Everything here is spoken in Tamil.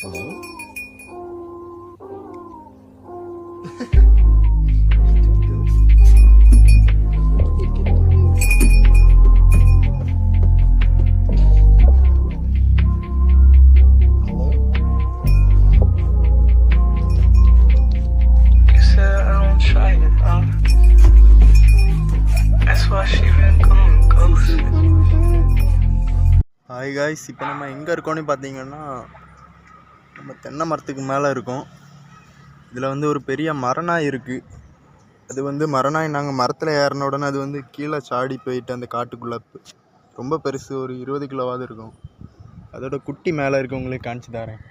ஹலோ ஹாய் காய்ஸ், இப்போ நம்ம எங்கே இருக்கோன்னு பார்த்தீங்கன்னா நம்ம தென்னை மரத்துக்கு மேலே இருக்கோம். இதில் வந்து ஒரு பெரிய மரநாய் இருக்குது. அது வந்து மரநாய் நாங்கள் மரத்தில் ஏறின உடனே அது வந்து கீழே சாடி போயிட்டு அந்த காட்டுக்குள்ளே ரொம்ப பெருசு, ஒரு 20 கிலோவாவது இருக்கும். அதோட குட்டி மேலே இருக்கவங்களே காமிச்சு தரேன்.